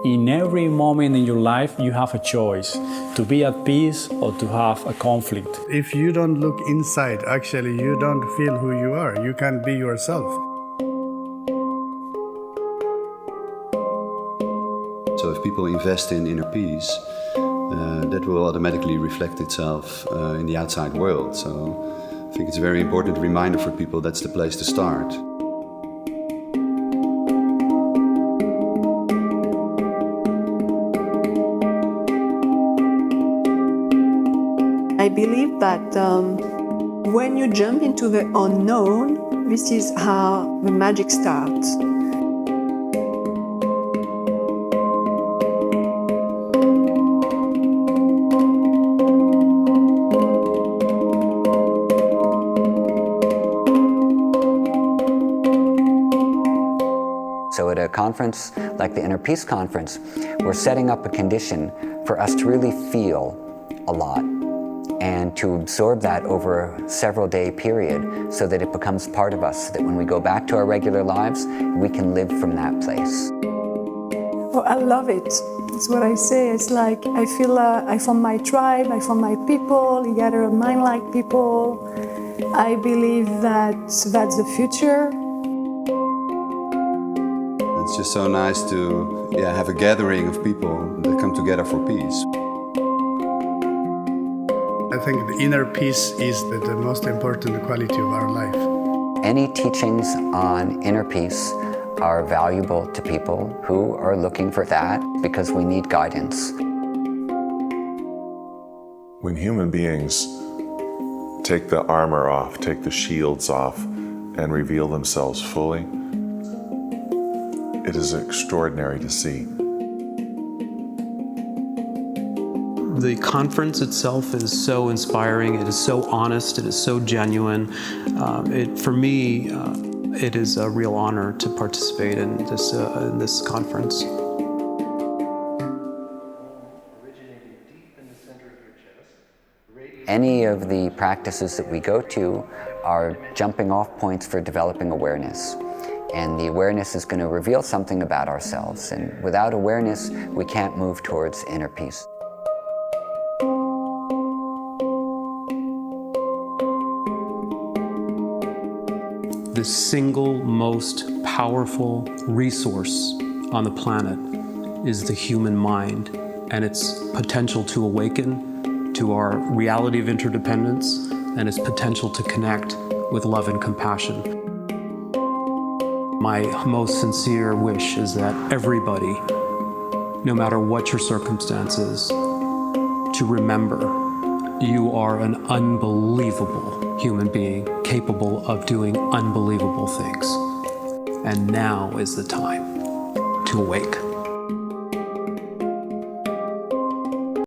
In every moment in your life, you have a choice to be at peace or to have a conflict. If you don't look inside, actually, you don't feel who you are. You can't be yourself. So if people invest in inner peace, that will automatically reflect itself in the outside world. So I think it's a very important reminder for people that's the place to start. I believe that when you jump into the unknown, this is how the magic starts. So at a conference like the Inner Peace Conference, we're setting up a condition for us to really feel a lot and to absorb that over a several day period so that it becomes part of us, so that when we go back to our regular lives, we can live from that place. Oh, I love it. It's what I say. It's like I feel I found my tribe, I found my people, you gather a mind-like people. I believe that that's the future. It's just so nice to have a gathering of people that come together for peace. I think the inner peace is the most important quality of our life. Any teachings on inner peace are valuable to people who are looking for that because we need guidance. When human beings take the armor off, take the shields off, and reveal themselves fully, it is extraordinary to see. The conference itself is so inspiring, it is so honest, it is so genuine. For me, it is a real honor to participate in this conference. Any of the practices that we go to are jumping off points for developing awareness. And the awareness is going to reveal something about ourselves. And without awareness, we can't move towards inner peace. The single most powerful resource on the planet is the human mind and its potential to awaken to our reality of interdependence and its potential to connect with love and compassion. My most sincere wish is that everybody, no matter what your circumstances, to remember you are an unbelievable human being capable of doing unbelievable things. And now is the time to awake.